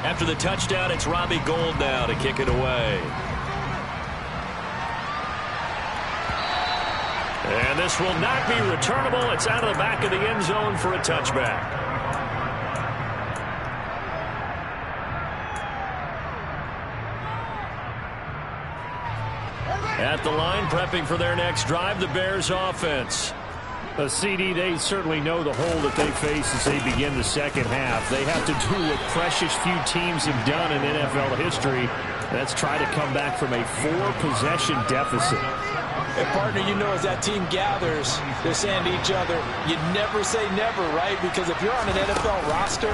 After the touchdown, it's Robbie Gould now to kick it away. And this will not be returnable. It's out of the back of the end zone for a touchback. At the line, prepping for their next drive, the Bears offense. CD, they certainly know the hole that they face as they begin the second half. They have to do what precious few teams have done in NFL history. That's try to come back from a 4-possession deficit. And, partner, you know, as that team gathers, they're saying to each other, you never say never, right? Because if you're on an NFL roster,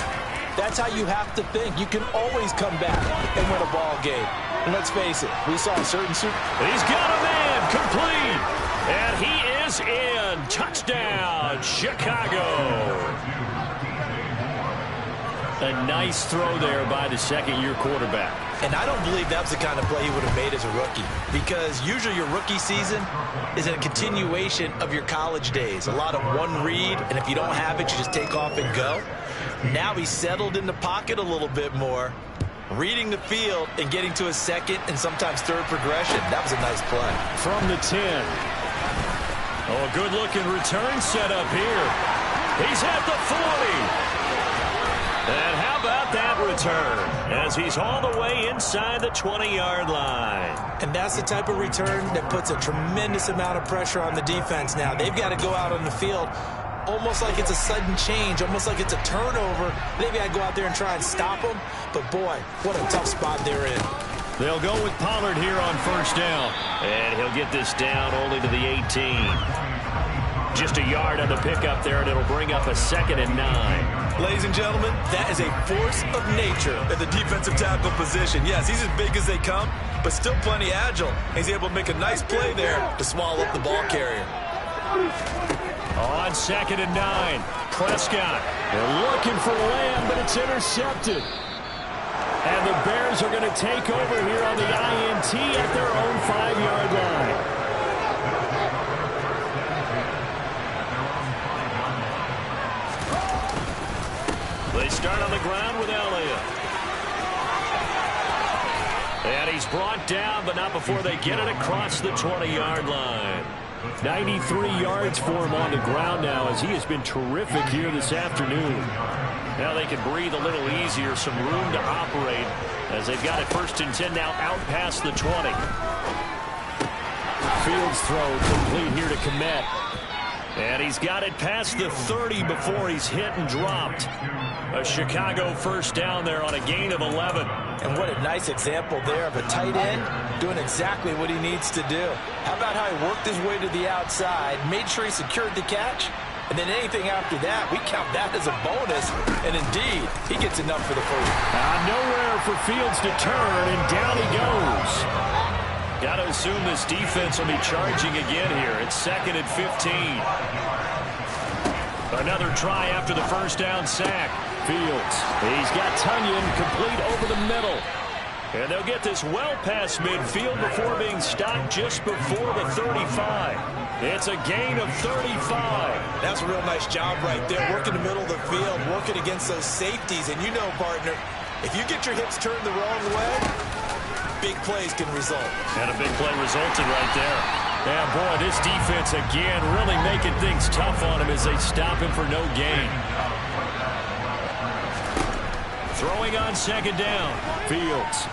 that's how you have to think. You can always come back and win a ball game. And let's face it, we saw a certain super. He's got a man complete. And he is in. Touchdown, Chicago. A nice throw there by the second-year quarterback. And I don't believe that was the kind of play he would have made as a rookie. Because usually your rookie season is a continuation of your college days. A lot of one read, and if you don't have it, you just take off and go. Now he's settled in the pocket a little bit more, reading the field and getting to a second and sometimes third progression. That was a nice play. From the 10. Oh, a good-looking return set up here. He's at the 40. And how about that return as he's all the way inside the 20-yard line. And that's the type of return that puts a tremendous amount of pressure on the defense now. They've got to go out on the field almost like it's a sudden change, almost like it's a turnover. They've got to go out there and try and stop them. But, boy, what a tough spot they're in. They'll go with Pollard here on first down. And he'll get this down only to the 18. Just a yard on the pickup there, and it'll bring up a 2nd and 9. Ladies and gentlemen, that is a force of nature at the defensive tackle position. Yes, he's as big as they come, but still plenty agile. He's able to make a nice play there to swallow up the ball carrier. On 2nd and 9, Prescott. They're looking for Lamb, but it's intercepted. And the Bears are going to take over here on the INT at their own 5-yard line. They start on the ground with Elliott. And he's brought down, but not before they get it across the 20-yard line. 93 yards for him on the ground now as he has been terrific here this afternoon. Now they can breathe a little easier, some room to operate as they've got it 1st and 10 now out past the 20. Fields throw complete here to Kmet. And he's got it past the 30 before he's hit and dropped. A Chicago first down there on a gain of 11. And what a nice example there of a tight end doing exactly what he needs to do. How about how he worked his way to the outside, made sure he secured the catch, and then anything after that, we count that as a bonus. And indeed, he gets enough for the first. Nowhere for Fields to turn, and down he goes. Got to assume this defense will be charging again here. It's 2nd and 15. Another try after the first down sack. Fields. He's got Tunyon complete over the middle. And they'll get this well past midfield before being stopped just before the 35. It's a gain of 35. That's a real nice job right there. Working the middle of the field, working against those safeties. And you know, partner, if you get your hips turned the wrong way, big plays can result. And a big play resulted right there. Yeah, boy, this defense again really making things tough on him as they stop him for no gain. Throwing on 2nd down. Fields.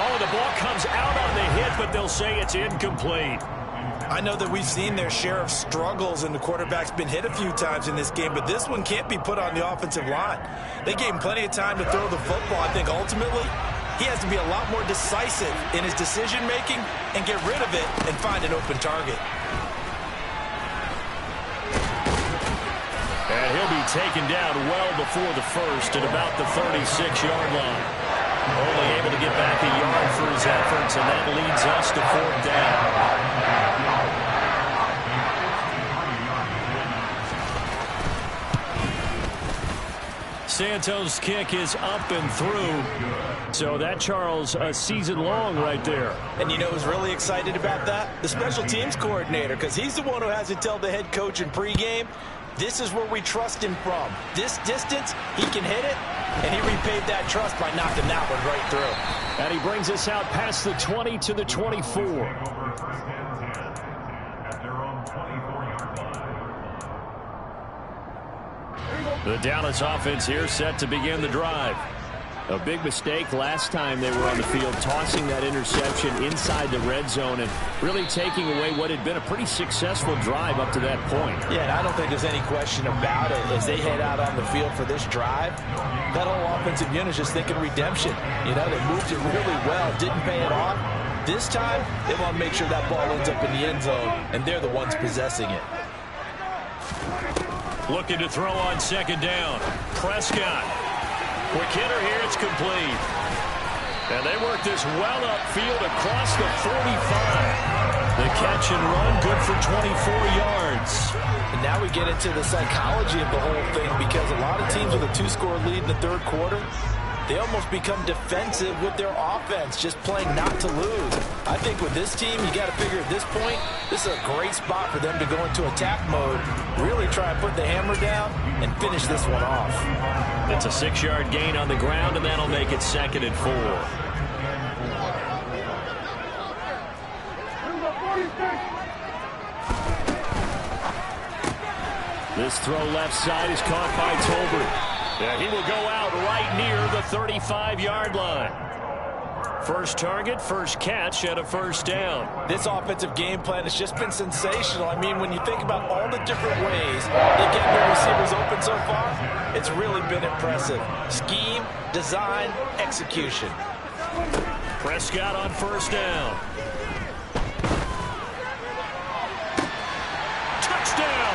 Oh, the ball comes out on the hit, but they'll say it's incomplete. I know that we've seen their share of struggles, and the quarterback's been hit a few times in this game, but this one can't be put on the offensive line. They gave him plenty of time to throw the football. I think ultimately he has to be a lot more decisive in his decision-making and get rid of it and find an open target. And he'll be taken down well before the first at about the 36-yard line. Only able to get back a yard for his efforts, and that leads us to 4th down. Santos' kick is up and through. So that, Charles, a season long right there. And you know who's really excited about that? The special teams coordinator, because he's the one who has to tell the head coach in pregame, This is where we trust him from. This distance, he can hit it, and he repaid that trust by knocking that one right through. And he brings us out past the 20 to the 24. The Dallas offense here set to begin the drive. A big mistake last time they were on the field, tossing that interception inside the red zone and really taking away what had been a pretty successful drive up to that point. Yeah, and I don't think there's any question about it. As they head out on the field for this drive, that whole offensive unit is just thinking redemption. You know, they moved it really well, didn't pay it off. This time, they want to make sure that ball ends up in the end zone, and they're the ones possessing it. Looking to throw on second down. Prescott. Quick hitter here, it's complete. And they work this well upfield across the 45. The catch and run, good for 24 yards. And now we get into the psychology of the whole thing, because a lot of teams with a two-score lead in the third quarter, they almost become defensive with their offense, just playing not to lose. I think with this team, you got to figure at this point, this is a great spot for them to go into attack mode, really try and put the hammer down and finish this one off. It's a 6-yard gain on the ground, and that'll make it 2nd and 4. This throw left side is caught by Tolbert. And he will go out right near the 35-yard line. First target, first catch, and a first down. This offensive game plan has just been sensational. I mean, when you think about all the different ways they get their receivers open so far, it's really been impressive. Scheme, design, execution. Prescott on first down. Touchdown!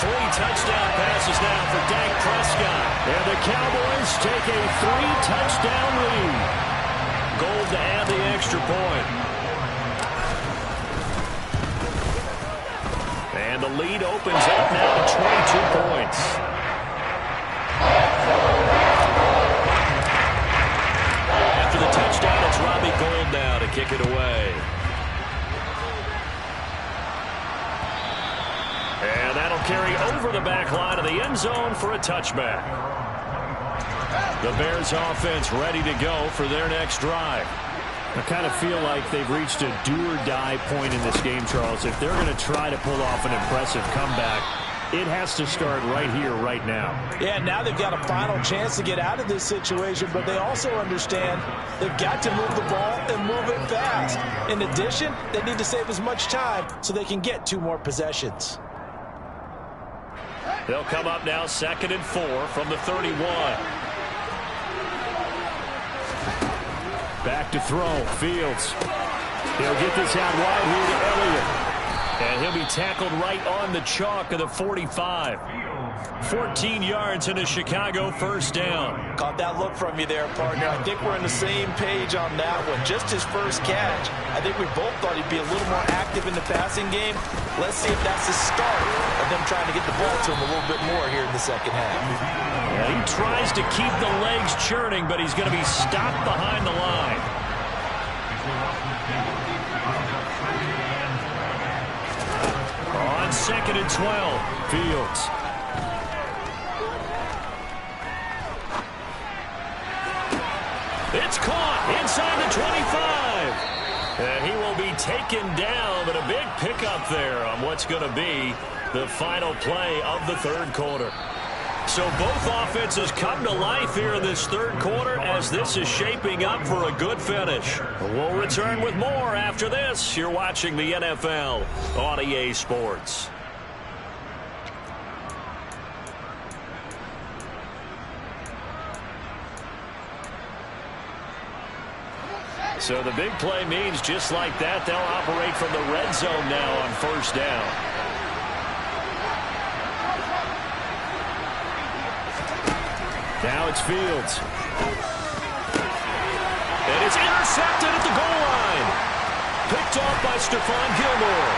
3 touchdown passes now for Dak Prescott. And the Cowboys take a 3-touchdown lead. Gold to add the extra point. And the lead opens up now to 22 points. After the touchdown, it's Robbie Gould now to kick it away. And that'll carry over the back line of the end zone for a touchback. The Bears offense ready to go for their next drive. I kind of feel like they've reached a do-or-die point in this game, Charles. If they're going to try to pull off an impressive comeback, it has to start right here, right now. Yeah, now they've got a final chance to get out of this situation, but they also understand they've got to move the ball and move it fast. In addition, they need to save as much time so they can get 2 more possessions. They'll come up now 2nd and 4 from the 31. Back to throw. Fields. He'll get this out wide here to Elliott. And he'll be tackled right on the chalk of the 45. 14 yards and a Chicago first down. Caught that look from you there, partner. I think we're on the same page on that one. Just his first catch. I think we both thought he'd be a little more active in the passing game. Let's see if that's the start of them trying to get the ball to him a little bit more here in the second half. Yeah, he tries to keep the legs churning, but he's going to be stopped behind the line. On 2nd and 12, Fields. It's caught inside the 25. And he will be taken down, but a big pickup there on what's going to be the final play of the third quarter. So both offenses come to life here in this third quarter as this is shaping up for a good finish. We'll return with more after this. You're watching the NFL on EA Sports. So the big play means just like that, they'll operate from the red zone now on first down. Now it's Fields. And it's intercepted at the goal line. Picked off by Stephon Gilmore.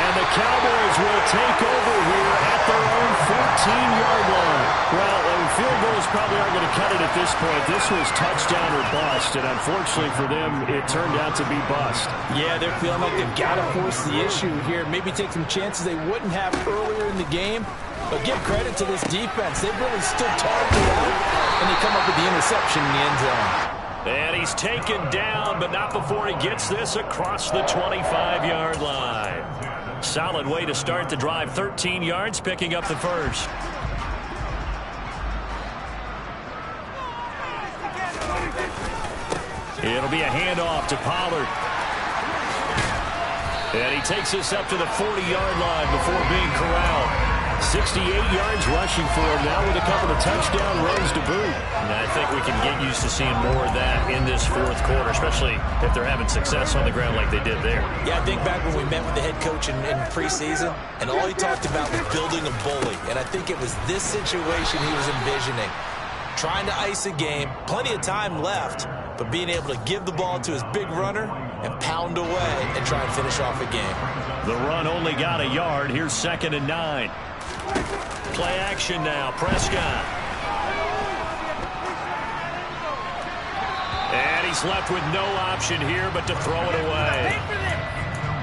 And the Cowboys will take over here at their own 14-yard line. Well, a field goals probably aren't going to cut it at this point. This was touchdown or bust, and unfortunately for them, it turned out to be bust. Yeah, they're feeling like they've got to force the issue here. Maybe take some chances they wouldn't have earlier in the game. But give credit to this defense. They've really stood tall throughout, and they come up with the interception in the end zone. And he's taken down, but not before he gets this across the 25-yard line. Solid way to start the drive. 13 yards, picking up the first. It'll be a handoff to Pollard. And he takes this up to the 40-yard line before being corralled. 68 yards rushing for him now with a couple of touchdown runs to boot. And I think we can get used to seeing more of that in this fourth quarter, especially if they're having success on the ground like they did there. Yeah, I think back when we met with the head coach in preseason, and all he talked about was building a bully. And I think it was this situation he was envisioning. Trying to ice a game, plenty of time left, but being able to give the ball to his big runner and pound away and try and finish off a game. The run only got a yard. Here's 2nd and 9. Play action now. Prescott. And he's left with no option here but to throw it away.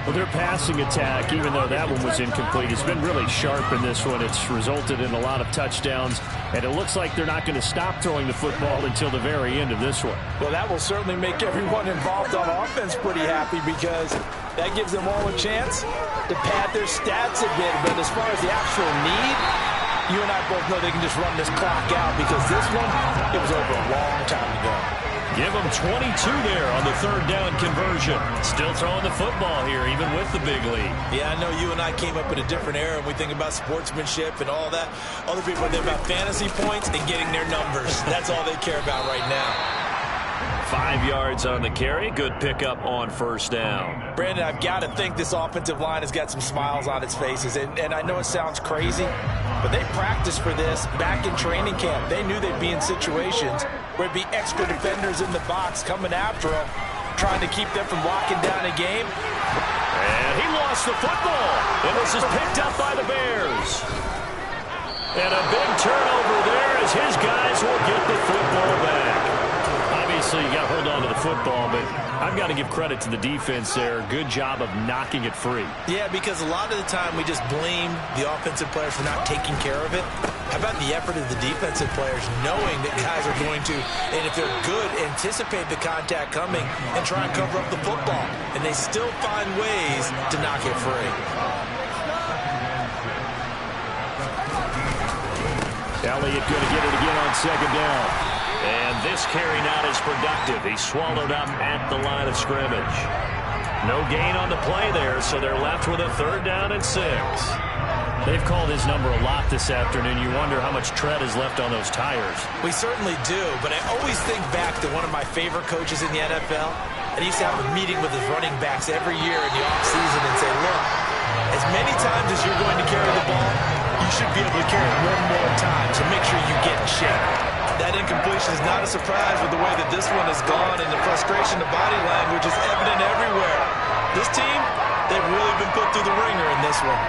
Well, their passing attack, even though that one was incomplete, has been really sharp in this one. It's resulted in a lot of touchdowns, and it looks like they're not going to stop throwing the football until the very end of this one. Well, that will certainly make everyone involved on offense pretty happy because that gives them all a chance to pad their stats a bit. But as far as the actual need, you and I both know they can just run this clock out because this one, it was over a long time ago. Give them 22 there on the 3rd down conversion. Still throwing the football here, even with the big lead. Yeah, I know you and I came up in a different era, and we think about sportsmanship and all that. Other people think about fantasy points and getting their numbers. That's all they care about right now. 5 yards on the carry. Good pickup on 1st down. Brandon, I've got to think this offensive line has got some smiles on its faces. And I know it sounds crazy, but they practiced for this back in training camp. They knew they'd be in situations where it'd be extra defenders in the box coming after them, trying to keep them from locking down a game. And he lost the football. And this is picked up by the Bears. And a big turnover there as his guys will get the football back. Obviously, you got to hold on to the football, but I've got to give credit to the defense there. Good job of knocking it free. Yeah, because a lot of the time we just blame the offensive players for not taking care of it. How about the effort of the defensive players knowing that guys are going to, and if they're good, anticipate the contact coming and try and cover up the football. And they still find ways to knock it free. Elliott going to get it again on 2nd down. And this carry not as productive. He's swallowed up at the line of scrimmage. No gain on the play there, so they're left with a 3rd down and 6. They've called his number a lot this afternoon. You wonder how much tread is left on those tires. We certainly do, but I always think back to one of my favorite coaches in the NFL. And he used to have a meeting with his running backs every year in the offseason and say, look, as many times as you're going to carry the ball, you should be able to carry it one more time, so make sure you get in shape. That incompletion is not a surprise with the way that this one has gone, and the frustration of body language is evident everywhere. This team, they've really been put through the ringer in this one.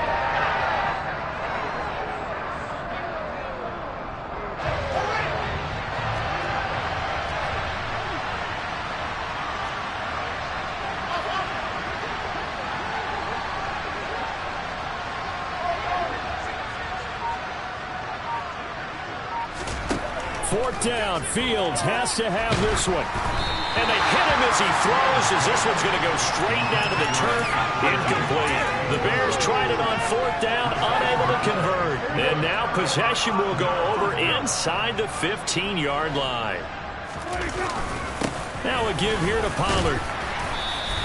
Fourth down, Fields has to have this one. And they hit him as he throws, as this one's going to go straight down to the turf. Incomplete. The Bears tried it on 4th down, unable to convert. And now possession will go over inside the 15-yard line. Now a give here to Pollard.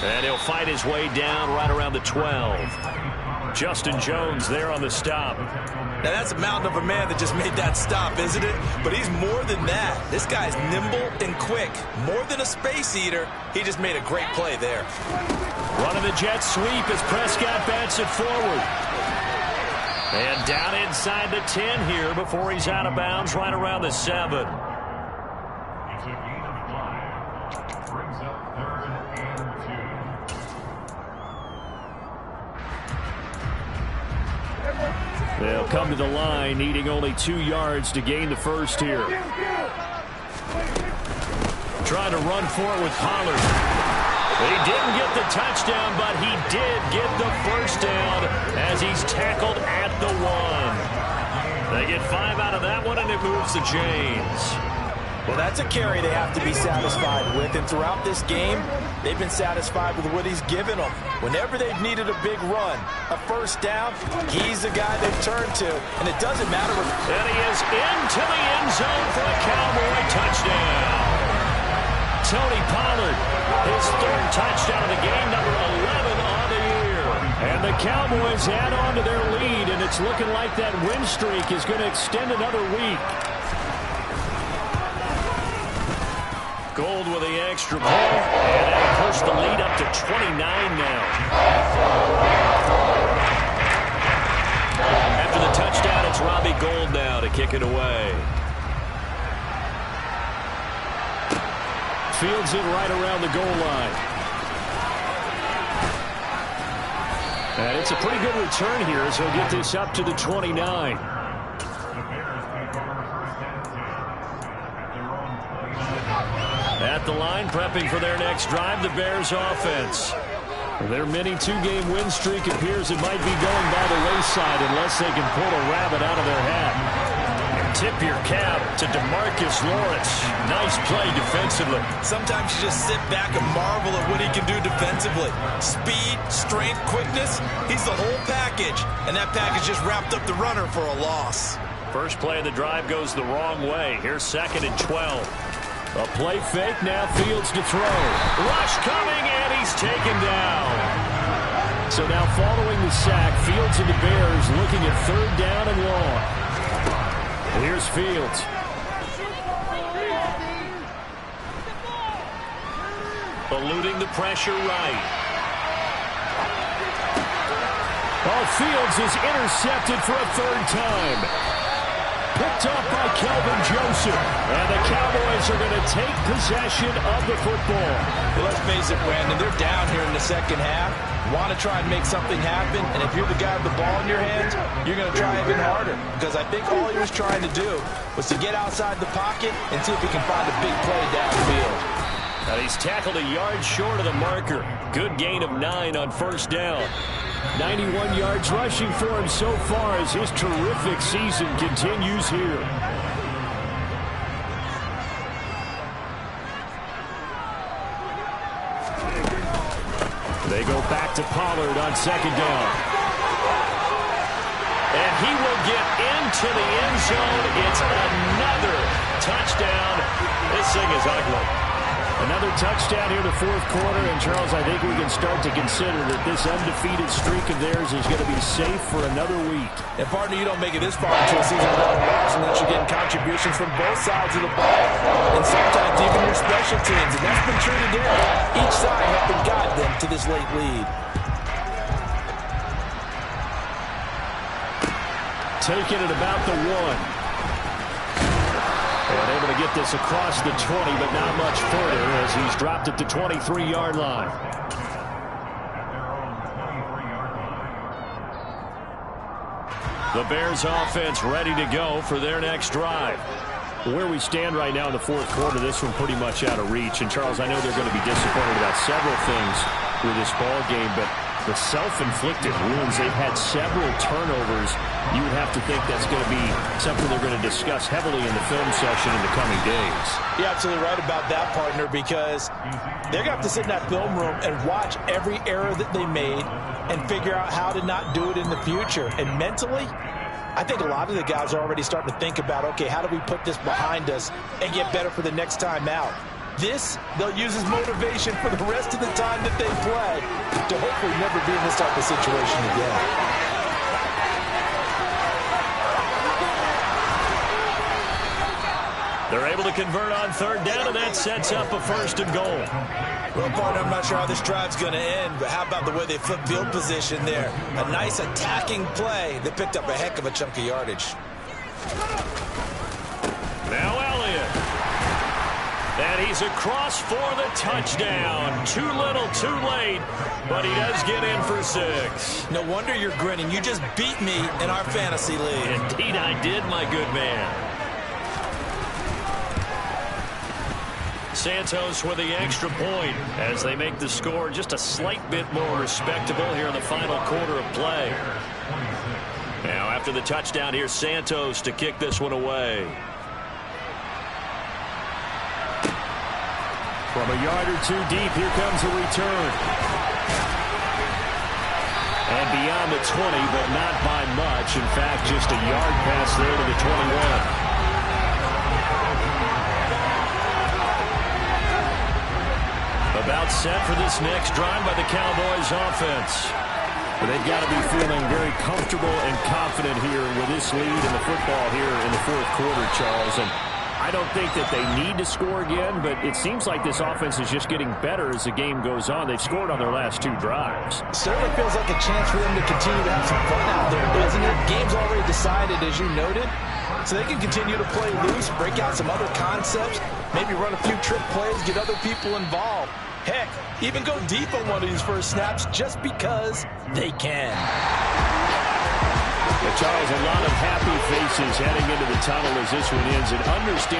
And he'll fight his way down right around the 12. Justin Jones there on the stop. Now, that's a mountain of a man that just made that stop, isn't it? But he's more than that. This guy's nimble and quick. More than a space eater, he just made a great play there. Running the jet sweep as Prescott bats it forward. And down inside the 10 here before he's out of bounds right around the 7. They'll come to the line, needing only 2 yards to gain the first here. Trying to run for it with Pollard. He didn't get the touchdown, but he did get the first down as he's tackled at the 1. They get 5 out of that one, and it moves the chains. Well, that's a carry they have to be satisfied with, and throughout this game, they've been satisfied with what he's given them. Whenever they've needed a big run, a first down, he's the guy they've turned to, and it doesn't matter. And he is into the end zone for a Cowboy touchdown. Tony Pollard, his 3rd touchdown of the game, number 11 on the year. And the Cowboys add on to their lead, and it's looking like that win streak is going to extend another week. Gold with the extra point, and that'll push the lead up to 29 now. After the touchdown, it's Robbie Gould now to kick it away. Fields it right around the goal line. And it's a pretty good return here as he'll get this up to the 29. At the line, prepping for their next drive, the Bears offense. Their mini 2-game win streak appears it might be going by the wayside unless they can pull a rabbit out of their hat. And tip your cap to DeMarcus Lawrence. Nice play defensively. Sometimes you just sit back and marvel at what he can do defensively. Speed, strength, quickness, he's the whole package. And that package just wrapped up the runner for a loss. First play of the drive goes the wrong way. Here's 2nd and 12. A play fake, now Fields to throw. Rush coming, and he's taken down. So now following the sack, Fields and the Bears looking at 3rd down and long. Here's Fields. Eluding the pressure right. Oh, Fields is intercepted for a 3rd time. Picked up by Kelvin Joseph. And the Cowboys are going to take possession of the football. Well, let's face it, Brandon, they're down here in the second half. Want to try and make something happen, and if you're the guy with the ball in your hands, you're going to try even harder. Because I think all he was trying to do was to get outside the pocket and see if he can find a big play downfield. And he's tackled a yard short of the marker. Good gain of 9 on 1st down. 91 yards rushing for him so far as his terrific season continues here. They go back to Pollard on 2nd down. And he will get into the end zone. It's another touchdown. This thing is ugly. Another touchdown here in the 4th quarter, and Charles, I think we can start to consider that this undefeated streak of theirs is going to be safe for another week. And partner, you don't make it this far into a season without a loss unless you're getting contributions from both sides of the ball, and sometimes even your special teams, and that's been true today. Each side helping guide them to this late lead. Taking it about the 1. And able to get this across the 20, but not much further as he's dropped at the 23-yard line. The Bears offense ready to go for their next drive. Where we stand right now in the 4th quarter, this one pretty much out of reach. And, Charles, I know they're going to be disappointed about several things with this ball game, but the self-inflicted wounds, they've had several turnovers. You would have to think that's going to be something they're going to discuss heavily in the film session in the coming days. You're absolutely right about that, partner, because they're going to have to sit in that film room and watch every error that they made and figure out how to not do it in the future. And mentally, I think a lot of the guys are already starting to think about, okay, how do we put this behind us and get better for the next time out? This, they'll use as motivation for the rest of the time that they play to hopefully never be in this type of situation again. They're able to convert on 3rd down, and that sets up a 1st and goal. Well, partner, I'm not sure how this drive's going to end, but how about the way they flip field position there? A nice attacking play. They picked up a heck of a chunk of yardage. Now Elliott. And he's across for the touchdown. Too little, too late, but he does get in for 6. No wonder you're grinning. You just beat me in our fantasy league. Indeed I did, my good man. Santos with the extra point as they make the score just a slight bit more respectable here in the final quarter of play. Now after the touchdown, here's Santos to kick this one away. From a yard or two deep, here comes a return. And beyond the 20, but not by much. In fact, just a yard pass there to the 21. About set for this next drive by the Cowboys offense. But they've got to be feeling very comfortable and confident here with this lead in the football here in the fourth quarter, Charles. And I don't think that they need to score again, but it seems like this offense is just getting better as the game goes on. They've scored on their last 2 drives. Certainly feels like a chance for them to continue to have some fun out there, doesn't it? Game's already decided, as you noted, so they can continue to play loose, break out some other concepts, maybe run a few trick plays, get other people involved. Heck, even go deep on one of these first snaps just because they can. But Charles, a lot of happy faces heading into the tunnel as this one ends, and understand